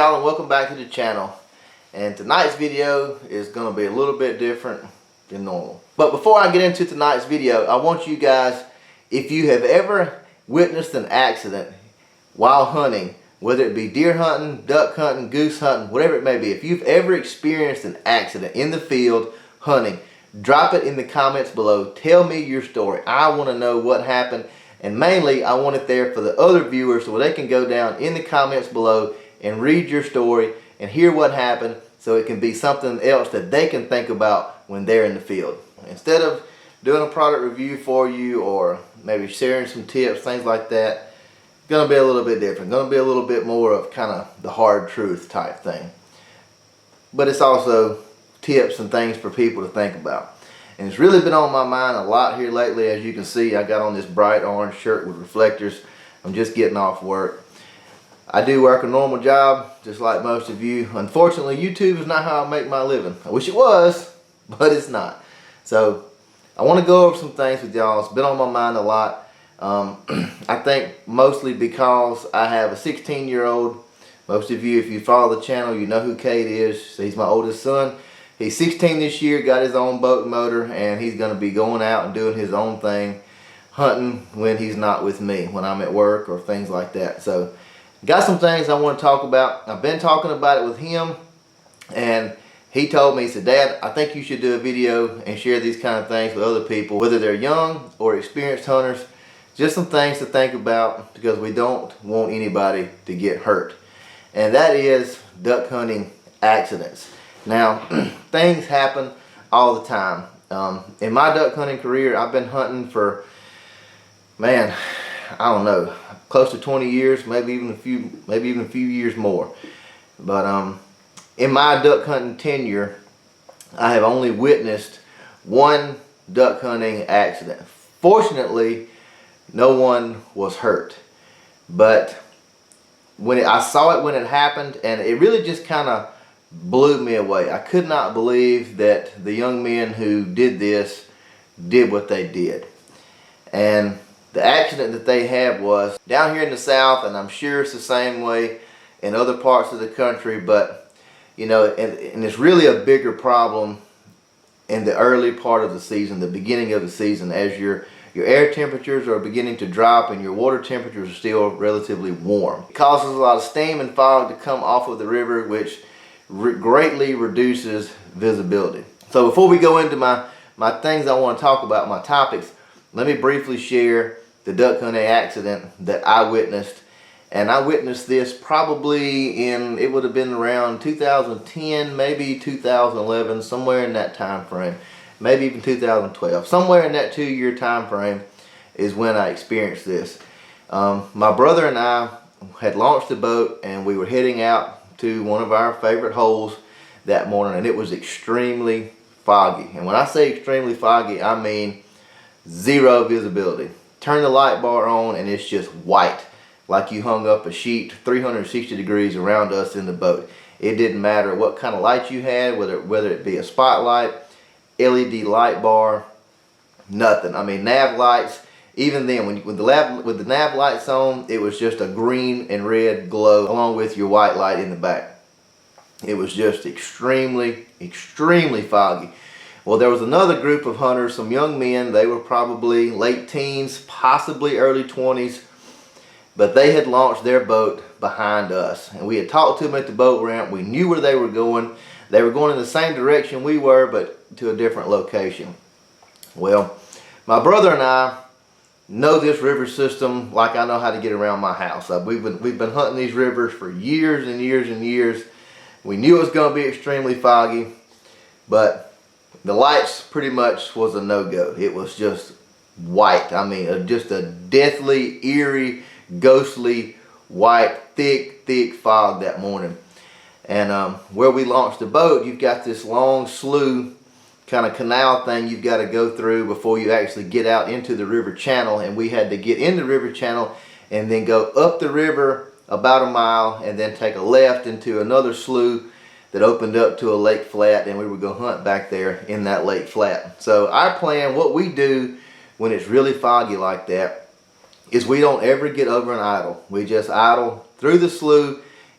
y'all, and welcome back to the channel. And tonight's video is going to be a little bit different than normal. But before I get into tonight's video, I want you guys, if you have ever witnessed an accident while hunting, whether it be deer hunting, duck hunting, goose hunting, whatever it may be, if you've ever experienced an accident in the field hunting, drop it in the comments below. Tell me your story. I want to know what happened, and mainly I want it there for the other viewers so they can go down in the comments below and read your story and hear what happened, so it can be something else that they can think about when they're in the field. Instead of doing a product review for you or maybe sharing some tips, things like that, it's going to be a little bit different. Going to be a little bit more of kind of the hard truth type thing. But it's also tips and things for people to think about. And it's really been on my mind a lot here lately. As you can see, I got on this bright orange shirt with reflectors. I'm just getting off work. I do work a normal job, just like most of you. Unfortunately, YouTube is not how I make my living. I wish it was, but it's not. So, I want to go over some things with y'all. It's been on my mind a lot. I think mostly because I have a 16-year-old. Most of you, if you follow the channel, you know who Kate is. He's my oldest son. He's 16 this year, got his own boat and motor, and he's going to be going out and doing his own thing, hunting when he's not with me, when I'm at work or things like that. So, got some things I want to talk about. I've been talking about it with him, and he told me, he said, "Dad, I think you should do a video and share these kind of things with other people, whether they're young or experienced hunters. Just some things to think about, because we don't want anybody to get hurt." And that is duck hunting accidents. Now, things happen all the time. In my duck hunting career, I've been hunting for, man, I don't know, close to 20 years, maybe even a few years more. But in my duck hunting tenure, I have only witnessed one duck hunting accident. Fortunately, no one was hurt. But I saw it when it happened, and it really just kind of blew me away. I could not believe that the young men who did this did what they did. And the accident that they had was down here in the South, and I'm sure it's the same way in other parts of the country, but you know, and it's really a bigger problem in the early part of the season, the beginning of the season, as your air temperatures are beginning to drop and your water temperatures are still relatively warm. It causes a lot of steam and fog to come off of the river, which greatly reduces visibility. So before we go into my things I want to talk about, my topics, let me briefly share the duck hunting accident that I witnessed. And I witnessed this probably in, it would have been around 2010, maybe 2011, somewhere in that time frame. Maybe even 2012. Somewhere in that 2-year time frame is when I experienced this. My brother and I had launched the boat, and we were heading out to one of our favorite holes that morning, and it was extremely foggy. And when I say extremely foggy, I mean zero visibility. Turn the light bar on and it's just white, like you hung up a sheet 360 degrees around us in the boat. It didn't matter what kind of light you had, whether it be a spotlight, LED light bar, nothing. I mean, nav lights, even then, with the nav lights on, it was just a green and red glow along with your white light in the back. It was just extremely, extremely foggy. Well, there was another group of hunters, some young men. They were probably late teens, possibly early 20s, but they had launched their boat behind us, and we had talked to them at the boat ramp. We knew where they were going. They were going in the same direction we were, but to a different location. Well, my brother and I know this river system like I know how to get around my house. We've been hunting these rivers for years and years and years. We knew it was going to be extremely foggy, but the lights pretty much was a no-go. It was just white. I mean, just a deathly, eerie, ghostly, white, thick fog that morning. And where we launched the boat, you've got this long slough kind of canal thing you've got to go through before you actually get out into the river channel. And we had to get in the river channel and then go up the river about a mile and then take a left into another slough that opened up to a lake flat, and we would go hunt back there in that lake flat. So our plan, what we do when it's really foggy like that, is we don't ever get over and idle. We just idle through the slough,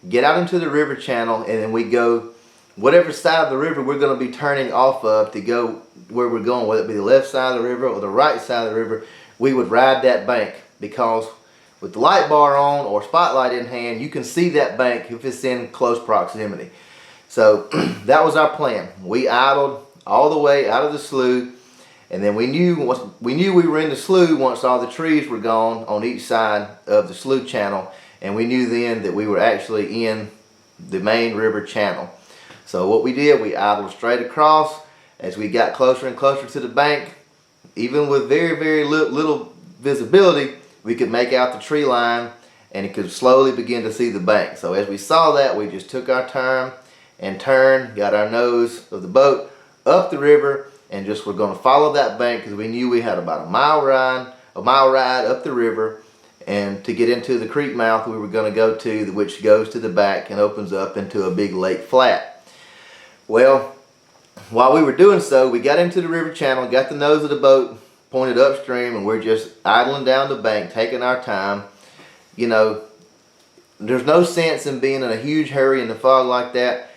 get out into the river channel, and then we go whatever side of the river we're going to be turning off of to go where we're going, whether it be the left side of the river or the right side of the river. We would ride that bank, because with the light bar on or spotlight in hand, you can see that bank if it's in close proximity. So that was our plan. We idled all the way out of the slough, and then we knew we were in the slough once all the trees were gone on each side of the slough channel, and we knew then that we were actually in the main river channel. So what we did, we idled straight across. As we got closer and closer to the bank, even with very little visibility, we could make out the tree line, and it could slowly begin to see the bank. So as we saw that, we just took our time and turned, got our nose of the boat up the river, and just were going to follow that bank, because we knew we had about a mile ride up the river, and to get into the creek mouth we were going to go to, which goes to the back and opens up into a big lake flat. Well, while we were doing so, we got into the river channel, got the nose of the boat pointed upstream, and we're just idling down the bank, taking our time. You know, there's no sense in being in a huge hurry in the fog like that.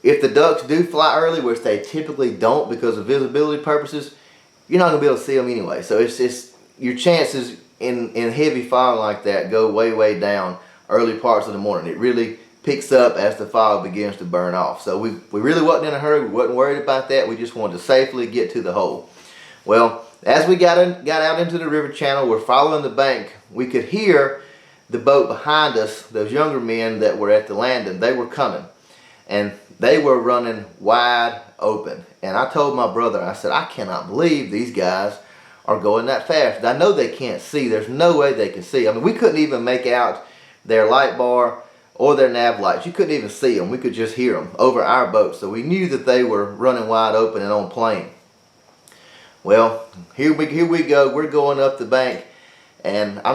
If the ducks do fly early, which they typically don't because of visibility purposes, you're not going to be able to see them anyway. So it's just, your chances in heavy fog like that go way down early parts of the morning. It really picks up as the fog begins to burn off. So we really wasn't in a hurry. We wasn't worried about that. We just wanted to safely get to the hole. Well, as we got out into the river channel, we're following the bank. We could hear the boat behind us, those younger men that were at the landing. They were coming, and they were running wide open. And I told my brother, I said, I cannot believe these guys are going that fast. I know they can't see. There's no way they can see. I mean, we couldn't even make out their light bar or their nav lights. You couldn't even see them. We could just hear them over our boat. So we knew that they were running wide open and on plane. Well, here we go. We're going up the bank, and I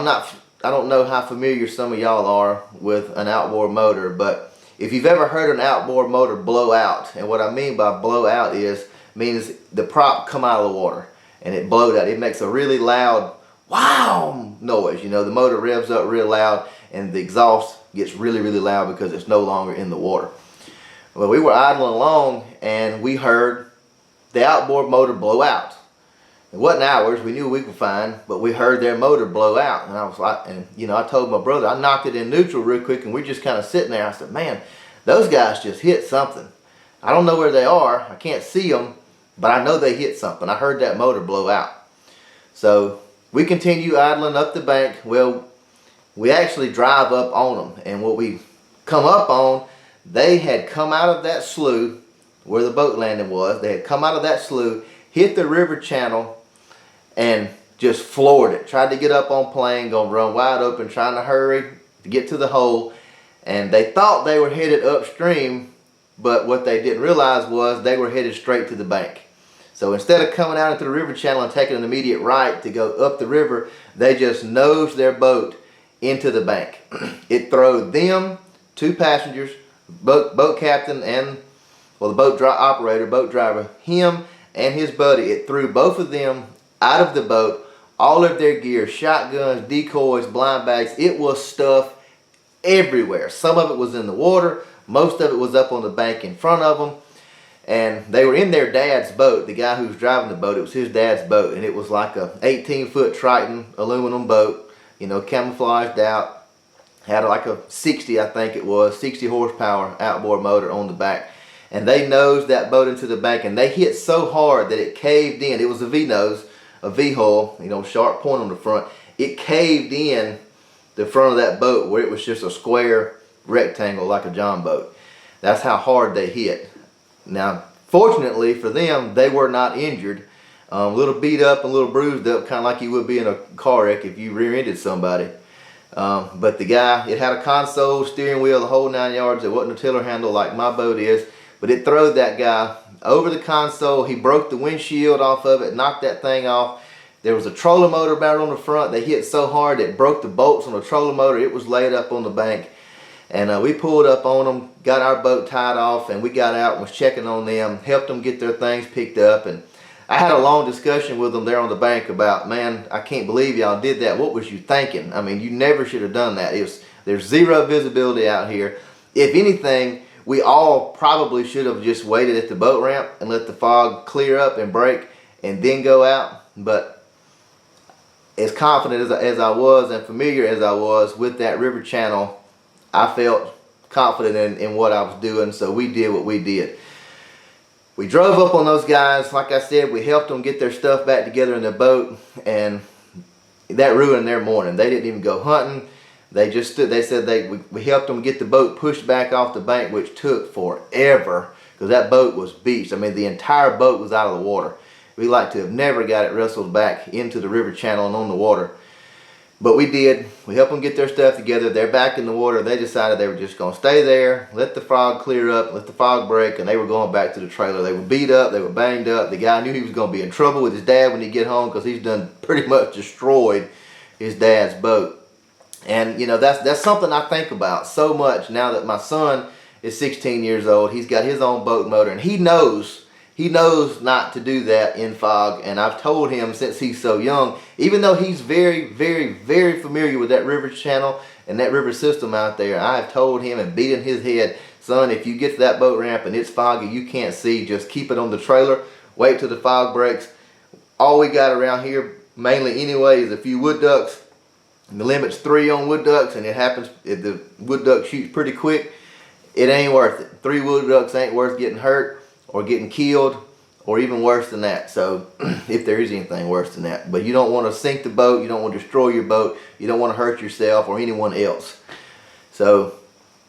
don't know how familiar some of y'all are with an outboard motor, but if you've ever heard an outboard motor blow out, and what I mean by blow out means the prop come out of the water and it blowed out. It makes a really loud wow noise. You know, the motor revs up real loud, and the exhaust gets really loud because it's no longer in the water. Well, we were idling along, and we heard the outboard motor blow out. It wasn't ours. We knew we were fine, but we heard their motor blow out, and I was like, and you know, I told my brother, I knocked it in neutral real quick, and we're just kind of sitting there. I said, man, those guys just hit something. I don't know where they are. I can't see them, but I know they hit something. I heard that motor blow out. So we continue idling up the bank. Well, we actually drive up on them, and what we come up on, they had come out of that slough where the boat landing was. They had come out of that slough, hit the river channel, and just floored it. Tried to get up on plane, gonna run wide open, trying to hurry to get to the hole. And they thought they were headed upstream, but what they didn't realize was they were headed straight to the bank. So instead of coming out into the river channel and taking an immediate right to go up the river, they just nosed their boat into the bank. It throwed them, two passengers, boat captain and, well, the boat operator, boat driver, him and his buddy. It threw both of them out of the boat, all of their gear, shotguns, decoys, blind bags. It was stuff everywhere. Some of it was in the water. Most of it was up on the bank in front of them. And they were in their dad's boat. The guy who was driving the boat, it was his dad's boat. And it was like a 18-foot Triton aluminum boat, you know, camouflaged out. Had like a 60, I think it was, 60 horsepower outboard motor on the back. And they nosed that boat into the bank, and they hit so hard that it caved in. It was a V-nose, a V-hull, you know, sharp point on the front. It caved in the front of that boat where it was just a square rectangle like a John boat. That's how hard they hit. Now, fortunately for them, they were not injured. A little beat up, a little bruised up, kind of like you would be in a car wreck if you rear-ended somebody. But the guy, it had a console, steering wheel, the whole 9 yards. It wasn't a tiller handle like my boat is. But it throwed that guy over the console. He broke the windshield off of it, knocked that thing off. There was a trolling motor mounted on the front. They hit so hard it broke the bolts on the trolling motor. It was laid up on the bank. And we pulled up on them, got our boat tied off, and we got out and was checking on them, helped them get their things picked up. And I had a long discussion with them there on the bank about, man, I can't believe y'all did that. What was you thinking? I mean, you never should have done that. It was There's zero visibility out here. If anything, we all probably should have just waited at the boat ramp and let the fog clear up and break and then go out. But as confident as I was and familiar as I was with that river channel, I felt confident in what I was doing, so we did what we did. We drove up on those guys. Like I said, we helped them get their stuff back together in the boat, and that ruined their morning. They didn't even go hunting. They just stood. They said we helped them get the boat pushed back off the bank, which took forever because that boat was beached. I mean, the entire boat was out of the water. We like to have never got it wrestled back into the river channel and on the water. But we did. We helped them get their stuff together. They're back in the water. They decided they were just going to stay there, let the fog clear up, let the fog break, and they were going back to the trailer. They were beat up. They were banged up. The guy knew he was going to be in trouble with his dad when he get home because he's done pretty much destroyed his dad's boat. And, you know, that's something I think about so much now that my son is 16 years old. He's got his own boat motor, and he knows not to do that in fog. And I've told him since he's so young, even though he's very, very, very familiar with that river channel and that river system out there, I've told him and beat in his head, son, if you get to that boat ramp and it's foggy, you can't see, just keep it on the trailer, wait till the fog breaks. All we got around here, mainly anyway, is a few wood ducks. And the limit's 3 on wood ducks, and it happens if the wood duck shoots pretty quick, it ain't worth it. 3 wood ducks ain't worth getting hurt or getting killed, or even worse than that. So if there is anything worse than that. But you don't want to sink the boat, you don't want to destroy your boat, you don't want to hurt yourself or anyone else. So,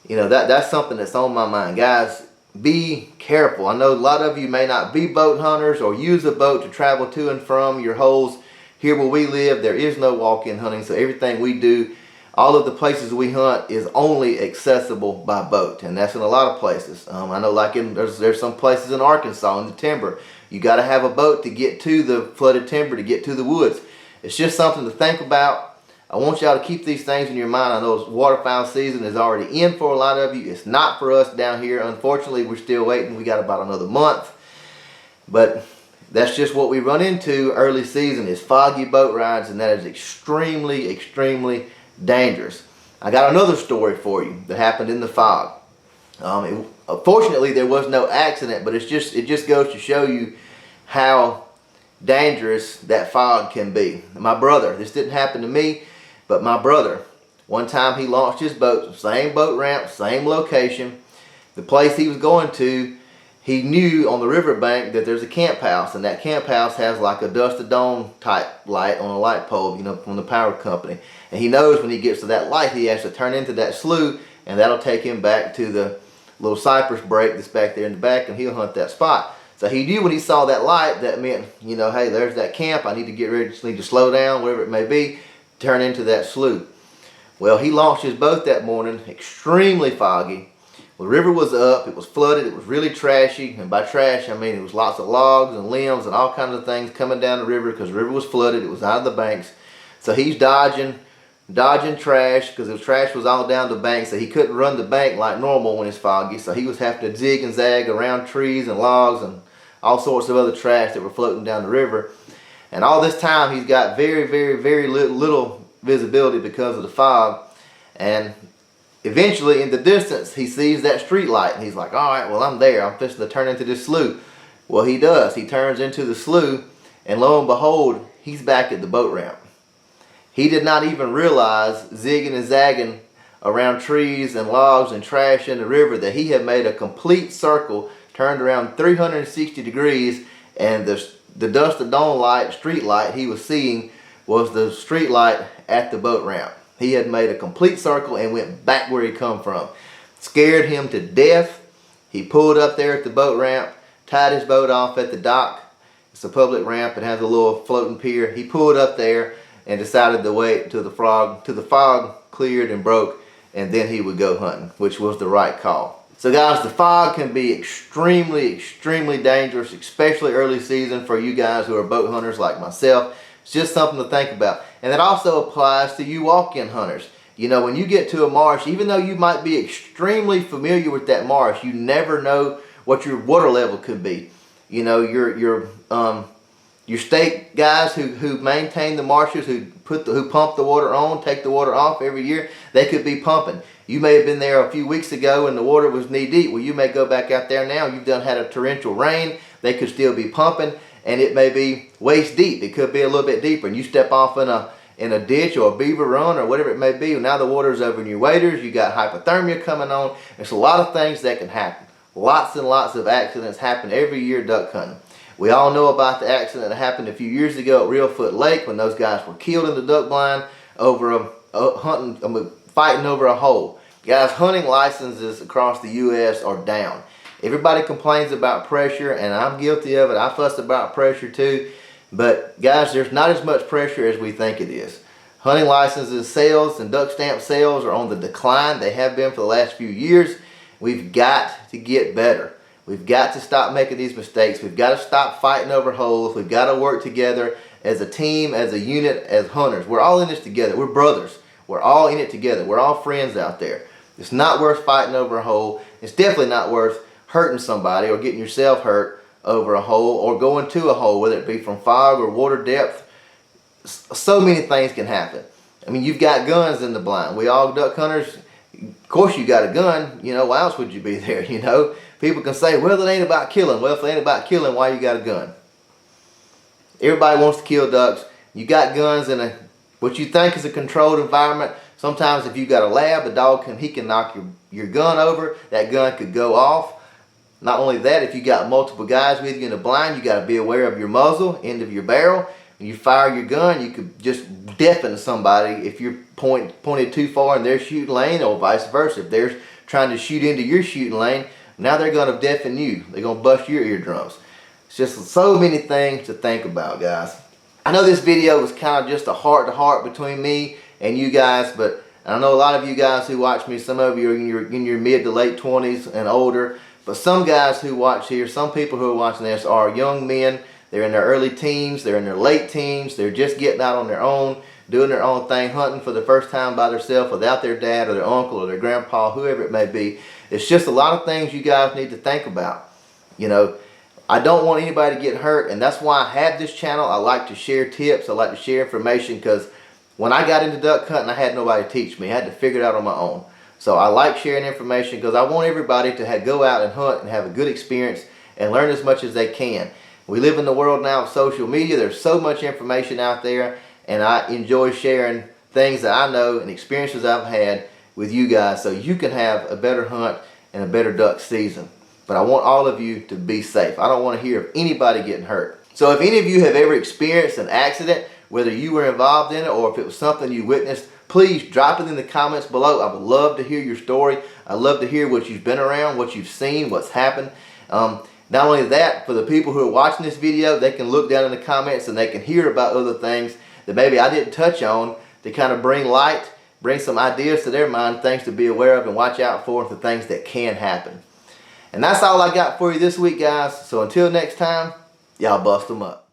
you know, that's something that's on my mind. Guys, be careful. I know a lot of you may not be boat hunters or use a boat to travel to and from your holes. Here where we live, there is no walk-in hunting, so everything we do, all of the places we hunt is only accessible by boat, and that's in a lot of places. I know like there's some places in Arkansas in the timber, you got to have a boat to get to the flooded timber, to get to the woods. It's just something to think about. I want y'all to keep these things in your mind. I know waterfowl season is already in for a lot of you. It's not for us down here. Unfortunately, we're still waiting. We got about another month, but that's just what we run into early season is foggy boat rides, and that is extremely, extremely dangerous. I got another story for you that happened in the fog. Fortunately, there was no accident, but it just goes to show you how dangerous that fog can be. My brother, this didn't happen to me, but my brother, one time he launched his boat, same boat ramp, same location. The place he was going to, he knew on the riverbank that there's a camp house, and that camp house has like a dusted dome type light on a light pole, you know, from the power company. And he knows when he gets to that light, he has to turn into that slough, and that'll take him back to the little cypress break that's back there in the back, and he'll hunt that spot. So he knew when he saw that light, that meant, you know, hey, there's that camp. I need to get ready, just need to slow down, whatever it may be, turn into that slough. Well, he launched his boat that morning, extremely foggy. The river was up, it was flooded, it was really trashy, and by trash I mean it was lots of logs and limbs and all kinds of things coming down the river because the river was flooded, it was out of the banks. So he's dodging trash because the trash was all down the bank, so he couldn't run the bank like normal when it's foggy, so he was having to zig and zag around trees and logs and all sorts of other trash that were floating down the river. And all this time he's got very, very, very little visibility because of the fog. And eventually, in the distance, he sees that street light, and he's like, all right, well, I'm there. I'm fixing to turn into this slough. Well, he does. He turns into the slough, and lo and behold, he's back at the boat ramp. He did not even realize, zigging and zagging around trees and logs and trash in the river, that he had made a complete circle, turned around 360 degrees, and the dusted dawn light, street light he was seeing was the street light at the boat ramp. He had made a complete circle and went back where he come from. Scared him to death. He pulled up there at the boat ramp, tied his boat off at the dock. It's a public ramp. It has a little floating pier. He pulled up there and decided to wait until the fog cleared and broke, and then he would go hunting, which was the right call. So guys, the fog can be extremely, extremely dangerous, especially early season for you guys who are boat hunters like myself. It's just something to think about. And that also applies to you walk-in hunters. You know, when you get to a marsh, even though you might be extremely familiar with that marsh, you never know what your water level could be. You know, your Your stake guys who maintain the marshes, who pump the water on, take the water off every year, they could be pumping. You may have been there a few weeks ago and the water was knee deep. Well, you may go back out there now. You've had a torrential rain. They could still be pumping, and it may be waist deep. It could be a little bit deeper, and you step off in a ditch or a beaver run or whatever it may be. Now the water's over in your waders. You got hypothermia coming on. There's a lot of things that can happen. Lots and lots of accidents happen every year duck hunting. We all know about the accident that happened a few years ago at Reelfoot Lake when those guys were killed in the duck blind over fighting over a hole. Guys, hunting licenses across the U.S. are down. Everybody complains about pressure, and I'm guilty of it. I fuss about pressure too. But guys, there's not as much pressure as we think it is. Hunting licenses sales and duck stamp sales are on the decline. They have been for the last few years. We've got to get better. We've got to stop making these mistakes. We've got to stop fighting over holes. We've got to work together as a team, as a unit, as hunters. We're all in this together. We're brothers. We're all in it together. We're all friends out there. It's not worth fighting over a hole. It's definitely not worth hurting somebody or getting yourself hurt over a hole or going to a hole, whether it be from fog or water depth. So many things can happen. I mean, you've got guns in the blind. We all duck hunters, of course you got a gun. You know, why else would you be there, you know? People can say, well, it ain't about killing. Well, if it ain't about killing, why you got a gun? Everybody wants to kill ducks. You got guns in what you think is a controlled environment. Sometimes if you got a lab, a dog he can knock your gun over. That gun could go off. Not only that, if you got multiple guys with you in the blind, you got to be aware of your muzzle, end of your barrel. When you fire your gun, you could just deafen somebody if you're pointed too far in their shooting lane, or vice versa. If they're trying to shoot into your shooting lane, now they're going to deafen you. They're going to bust your eardrums. It's just so many things to think about, guys. I know this video was kind of just a heart-to-heart between me and you guys, but I know a lot of you guys who watch me, some of you are in your mid to late 20s and older, but some guys who watch here, some people who are watching this are young men. They're in their early teens, they're in their late teens, they're just getting out on their own, doing their own thing, hunting for the first time by themselves without their dad or their uncle or their grandpa, whoever it may be. It's just a lot of things you guys need to think about. You know, I don't want anybody to get hurt, and that's why I have this channel. I like to share tips, I like to share information, because when I got into duck hunting, I had nobody to teach me. I had to figure it out on my own. So I like sharing information because I want everybody to go out and hunt and have a good experience and learn as much as they can. We live in the world now of social media. There's so much information out there, and I enjoy sharing things that I know and experiences I've had with you guys so you can have a better hunt and a better duck season. But I want all of you to be safe. I don't want to hear of anybody getting hurt. So if any of you have ever experienced an accident, whether you were involved in it or if it was something you witnessed, please drop it in the comments below. I would love to hear your story. I'd love to hear what you've been around, what you've seen, what's happened. Not only that, for the people who are watching this video, they can look down in the comments and they can hear about other things that maybe I didn't touch on to kind of bring light, bring some ideas to their mind, things to be aware of and watch out for things that can happen. And that's all I got for you this week, guys. So until next time, y'all bust them up.